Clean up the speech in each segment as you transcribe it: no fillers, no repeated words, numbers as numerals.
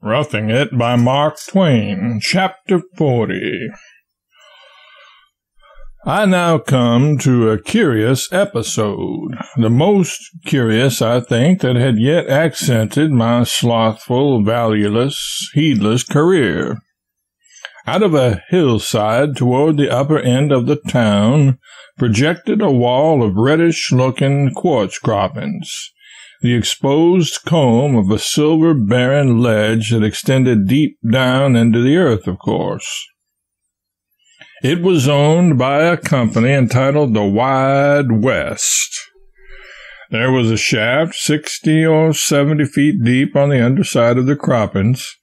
Roughing It by Mark Twain, Chapter 40. I now come to a curious episode, the most curious, I think, that had yet accented my slothful, valueless, heedless career. Out of a hillside toward the upper end of the town projected a wall of reddish-looking quartz croppings, the exposed comb of a silver barren ledge that extended deep down into the earth, of course. It was owned by a company entitled the Wide West. There was a shaft 60 or 70 feet deep on the underside of the croppings,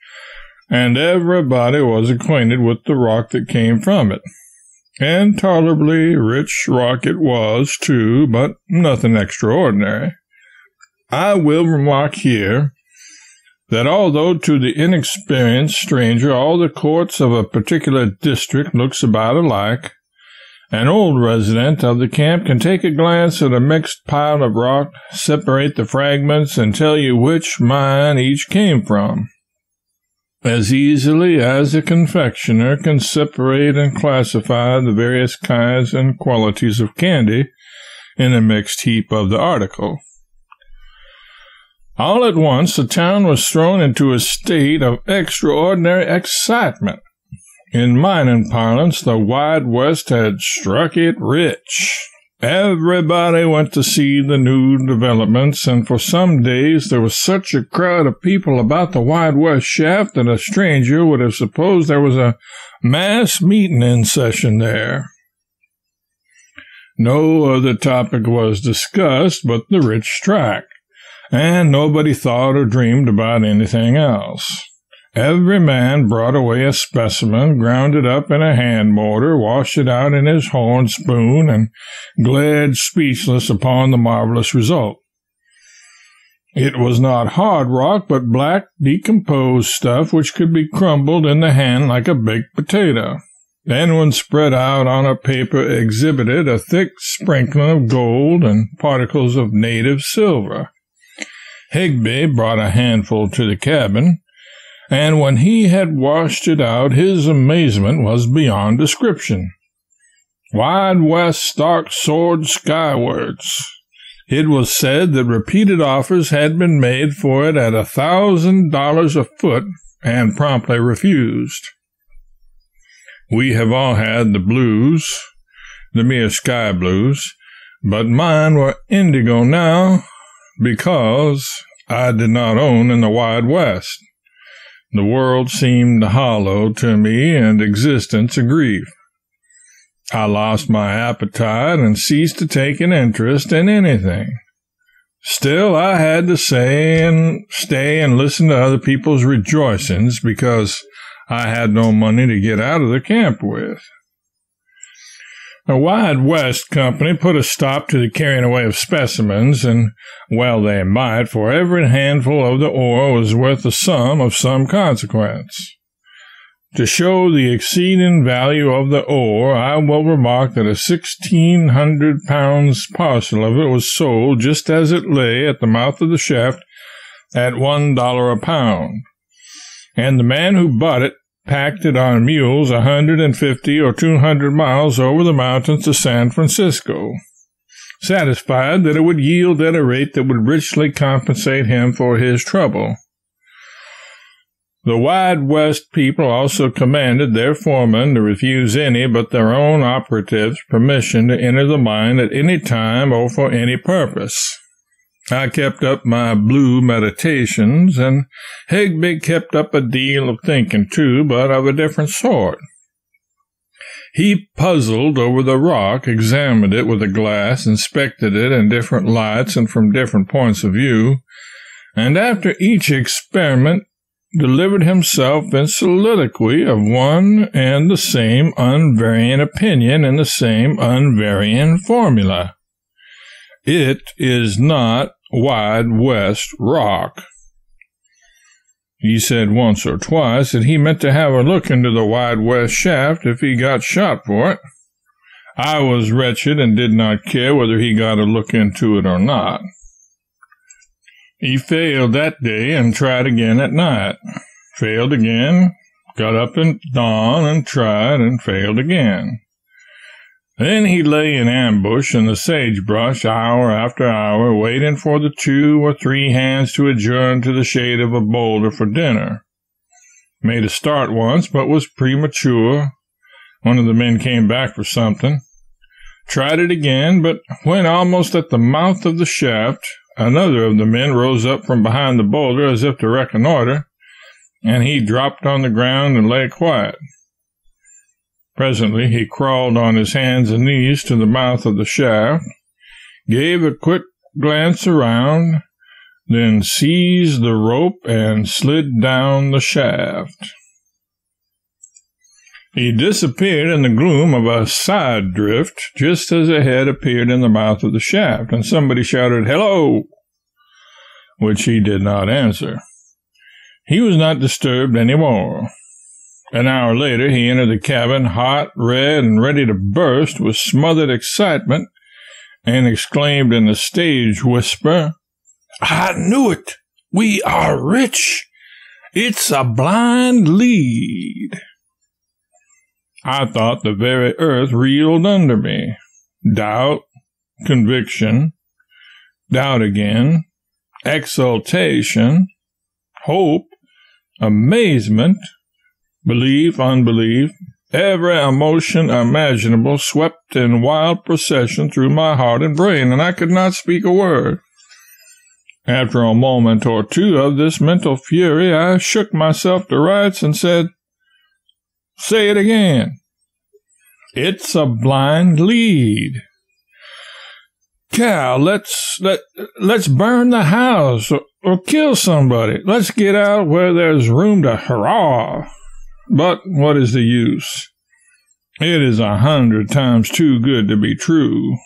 and everybody was acquainted with the rock that came from it. And tolerably rich rock it was, too, but nothing extraordinary. I will remark here that although to the inexperienced stranger all the courts of a particular district looks about alike, an old resident of the camp can take a glance at a mixed pile of rock, separate the fragments, and tell you which mine each came from, as easily as a confectioner can separate and classify the various kinds and qualities of candy in a mixed heap of the article. All at once the town was thrown into a state of extraordinary excitement. In mining parlance, the Wide West had struck it rich. Everybody went to see the new developments, and for some days there was such a crowd of people about the Wide West shaft that a stranger would have supposed there was a mass meeting in session there. No other topic was discussed but the rich tract, and nobody thought or dreamed about anything else. Every man brought away a specimen, ground it up in a hand mortar, washed it out in his horn spoon, and glared speechless upon the marvelous result. It was not hard rock, but black, decomposed stuff which could be crumbled in the hand like a baked potato, and when spread out on a paper exhibited a thick sprinkling of gold and particles of native silver. Higby brought a handful to the cabin, and when he had washed it out, his amazement was beyond description. Wide West stock soared skywards. It was said that repeated offers had been made for it at $1,000 a foot, and promptly refused. We have all had the blues, the mere sky blues, but mine were indigo now, because I did not own in the Wide West. The world seemed hollow to me and existence a grief. I lost my appetite and ceased to take an interest in anything. Still, I had to stay and listen to other people's rejoicings because I had no money to get out of the camp with. The Wide West Company put a stop to the carrying away of specimens, and well they might, for every handful of the ore was worth a sum of some consequence. To show the exceeding value of the ore, I will remark that a 1,600-pound parcel of it was sold just as it lay at the mouth of the shaft at $1 a pound, and the man who bought it packed it on mules 150 or 200 miles over the mountains to San Francisco, satisfied that it would yield at a rate that would richly compensate him for his trouble. The Wide West people also commanded their foreman to refuse any but their own operatives permission to enter the mine at any time or for any purpose. I kept up my blue meditations, and Higby kept up a deal of thinking, too, but of a different sort. He puzzled over the rock, examined it with a glass, inspected it in different lights and from different points of view, and after each experiment delivered himself in soliloquy of one and the same unvarying opinion in the same unvarying formula. It is not Wide West rock. He said once or twice that he meant to have a look into the Wide West shaft if he got shot for it. I was wretched and did not care whether he got a look into it or not. He failed that day and tried again at night. failed again, got up at dawn and tried and failed again. Then he lay in ambush in the sagebrush hour after hour, waiting for the 2 or 3 hands to adjourn to the shade of a boulder for dinner. Made a start once, but was premature. One of the men came back for something. Tried it again, but when almost at the mouth of the shaft, another of the men rose up from behind the boulder as if to reconnoiter, and he dropped on the ground and lay quiet. Presently he crawled on his hands and knees to the mouth of the shaft, gave a quick glance around, then seized the rope and slid down the shaft. He disappeared in the gloom of a side drift just as a head appeared in the mouth of the shaft, and somebody shouted, "Hello!" which he did not answer. He was not disturbed any more. An hour later he entered the cabin, hot, red, and ready to burst with smothered excitement, and exclaimed in a stage whisper, "I knew it! We are rich! It's a blind lead!" I thought the very earth reeled under me. Doubt, conviction, doubt again, exultation, hope, amazement, belief, unbelief, every emotion imaginable swept in wild procession through my heart and brain, and I could not speak a word. After a moment or two of this mental fury, I shook myself to rights and said, "Say it again." "It's a blind lead." "Cal, let's burn the house or kill somebody. Let's get out where there's room to hurrah." But what is the use? It is 100 times too good to be true.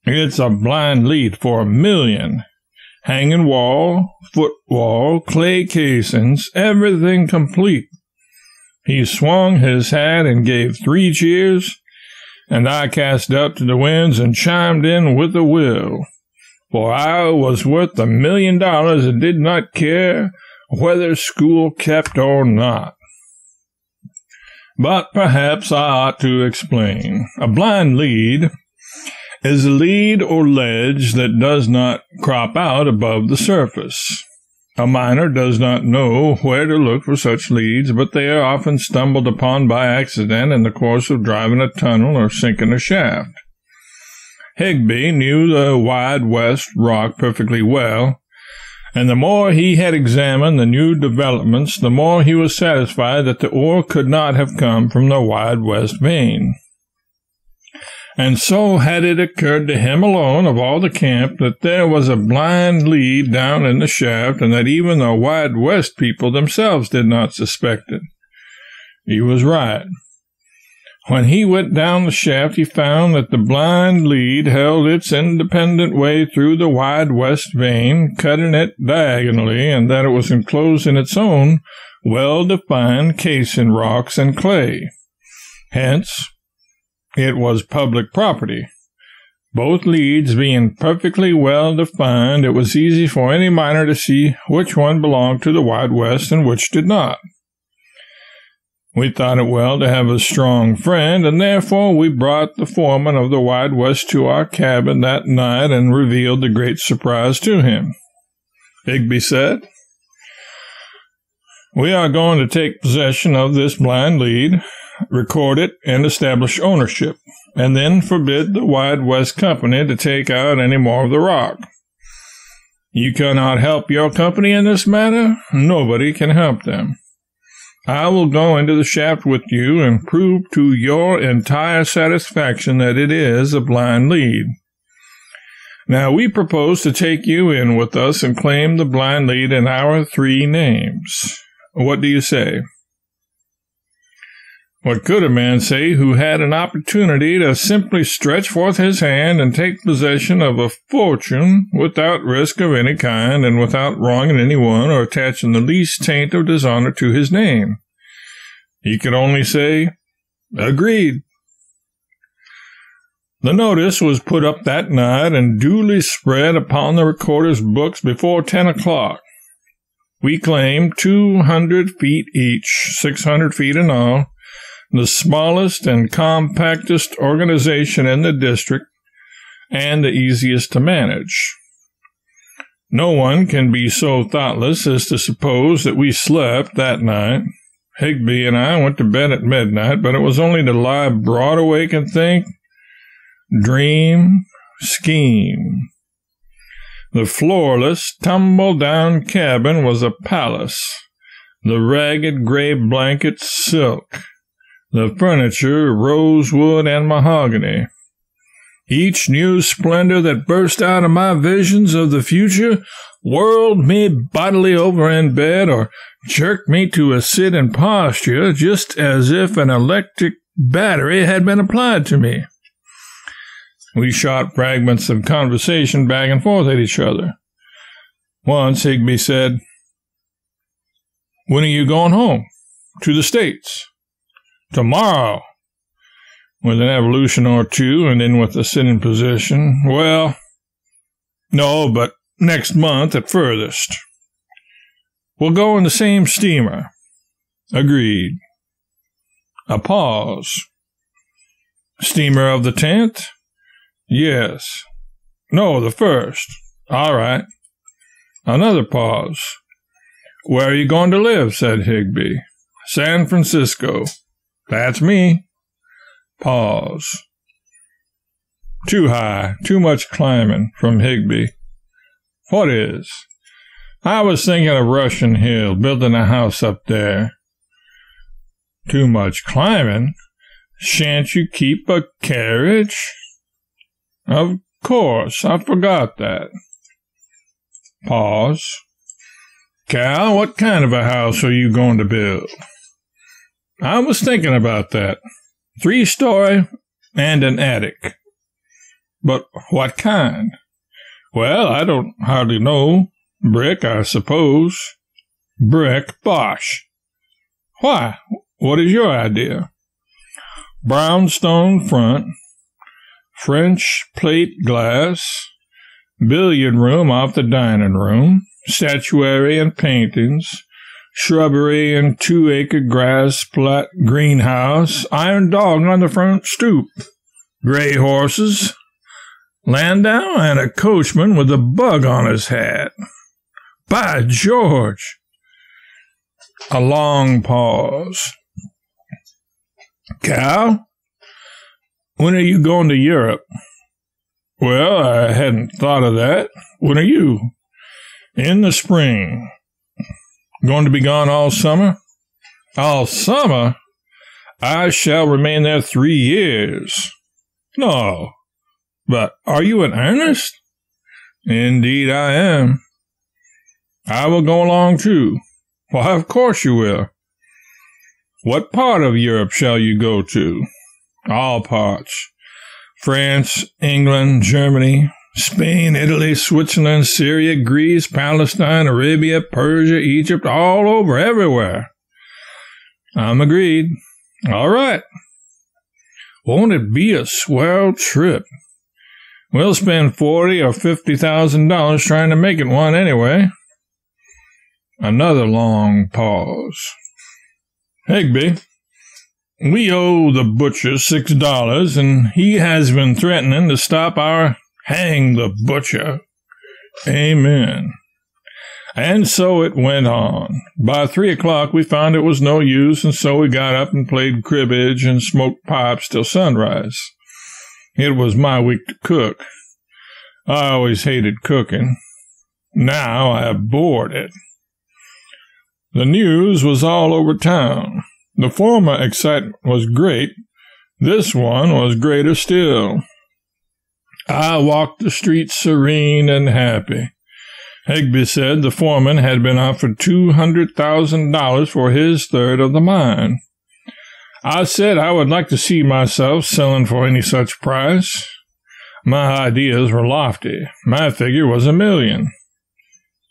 It's a blind lead for 1,000,000. Hanging wall, foot wall, clay casings, everything complete. He swung his hat and gave 3 cheers, and I cast out to the winds and chimed in with a will, for I was worth $1,000,000 and did not care whether school kept or not. But perhaps I ought to explain. A blind lead is a lead or ledge that does not crop out above the surface. A miner does not know where to look for such leads, but they are often stumbled upon by accident in the course of driving a tunnel or sinking a shaft. Higby knew the Wide West rock perfectly well, and the more he had examined the new developments, the more he was satisfied that the ore could not have come from the Wide West vein. And so had it occurred to him alone of all the camp that there was a blind lead down in the shaft, and that even the Wide West people themselves did not suspect it. He was right. When he went down the shaft, he found that the blind lead held its independent way through the Wide West vein, cutting it diagonally, and that it was enclosed in its own well-defined case in rocks and clay. Hence, it was public property. Both leads being perfectly well defined, it was easy for any miner to see which one belonged to the Wide West and which did not. We thought it well to have a strong friend, and therefore we brought the foreman of the Wide West to our cabin that night and revealed the great surprise to him. Higby said, "We are going to take possession of this blind lead, record it, and establish ownership, and then forbid the Wide West Company to take out any more of the rock. You cannot help your company in this matter. Nobody can help them. I will go into the shaft with you and prove to your entire satisfaction that it is a blind lead. Now we propose to take you in with us and claim the blind lead in our 3 names. What do you say?" What could a man say who had an opportunity to simply stretch forth his hand and take possession of a fortune without risk of any kind and without wronging anyone or attaching the least taint of dishonor to his name? He could only say, "Agreed." The notice was put up that night and duly spread upon the recorder's books before 10 o'clock. we claimed 200 feet each, 600 feet in all, the smallest and compactest organization in the district, and the easiest to manage. No one can be so thoughtless as to suppose that we slept that night. Higby and I went to bed at midnight, but it was only to lie broad awake and think, dream, scheme. The floorless, tumble-down cabin was a palace, the ragged gray blankets silk, the furniture rosewood and mahogany. Each new splendor that burst out of my visions of the future whirled me bodily over in bed or jerked me to a sitting posture just as if an electric battery had been applied to me. We shot fragments of conversation back and forth at each other. Once Higby said, "When are you going home? To the States?" "Tomorrow." With an evolution or two, and then with a sitting position. "Well, no, but next month at furthest." "We'll go in the same steamer." "Agreed." A pause. "Steamer of the 10th? "Yes." "No, the 1st. "All right." Another pause. "Where are you going to live?" said Higby. "San Francisco." "That's me." Pause. "Too high, too much climbing," from Higby. "What is?" "I was thinking of Russian Hill, building a house up there." "Too much climbing? Shan't you keep a carriage?" "Of course, I forgot that." Pause. "Cal, what kind of a house are you going to build?" "I was thinking about that. 3-story and an attic." "But what kind?" "Well, I don't hardly know. Brick, I suppose." "Brick? Bosh." "Why? What is your idea?" "Brownstone front, French plate glass, billiard room off the dining room, statuary and paintings, shrubbery and 2-acre grass plat greenhouse, iron dog on the front stoop, gray horses, landau, and a coachman with a bug on his hat." "By George!" A long pause. "Cal, when are you going to Europe?" "Well, I hadn't thought of that. When are you?" "In the spring." "Going to be gone all summer?" "All summer? I shall remain there 3 years." "No. But are you in earnest?" "Indeed I am." "I will go along too." "Why, of course you will." "What part of Europe shall you go to?" "All parts. France, England, Germany, Spain, Italy, Switzerland, Syria, Greece, Palestine, Arabia, Persia, Egypt, all over, everywhere." "I'm agreed." "All right." "Won't it be a swell trip?" "We'll spend $40,000 or $50,000 trying to make it one anyway." Another long pause. "Higby, we owe the butcher $6, and he has been threatening to stop our—" "Hang the butcher." "Amen." And so it went on. By 3 o'clock we found it was no use, and so we got up and played cribbage and smoked pipes till sunrise. It was my week to cook. I always hated cooking. Now I abhorred it. The news was all over town. The former excitement was great. This one was greater still. I walked the streets serene and happy. Higby said the foreman had been offered $200,000 for his third of the mine. I said I would like to see myself selling for any such price. My ideas were lofty. My figure was $1 million.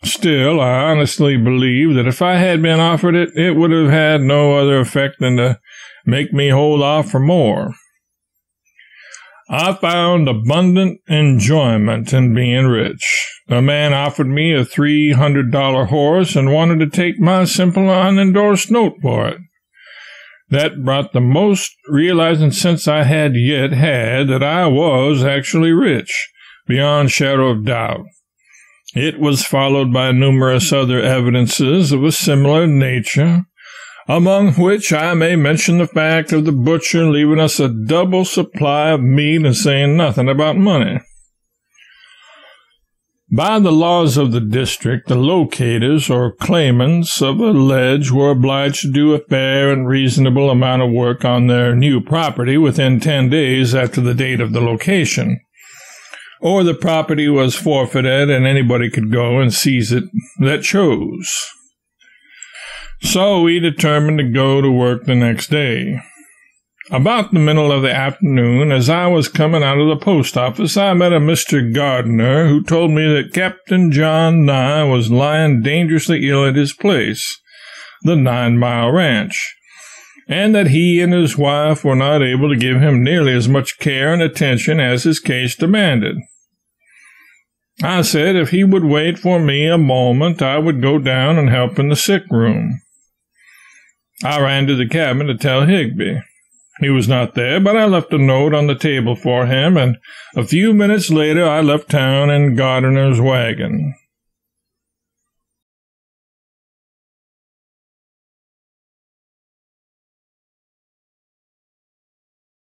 Still, I honestly believe that if I had been offered it, it would have had no other effect than to make me hold off for more. I found abundant enjoyment in being rich. The man offered me a $300 horse and wanted to take my simple unendorsed note for it. That brought the most realizing sense I had yet had that I was actually rich, beyond shadow of doubt. It was followed by numerous other evidences of a similar nature, among which I may mention the fact of the butcher leaving us a double supply of meat and saying nothing about money. By the laws of the district, the locators or claimants of a ledge were obliged to do a fair and reasonable amount of work on their new property within 10 days after the date of the location, or the property was forfeited and anybody could go and seize it that chose. So we determined to go to work the next day. About the middle of the afternoon, as I was coming out of the post office, I met a Mr. Gardner who told me that Captain John Nye was lying dangerously ill at his place, the 9 Mile Ranch, and that he and his wife were not able to give him nearly as much care and attention as his case demanded. I said if he would wait for me a moment, I would go down and help in the sick room. I ran to the cabin to tell Higby. He was not there, but I left a note on the table for him, and a few minutes later I left town in Gardner's wagon.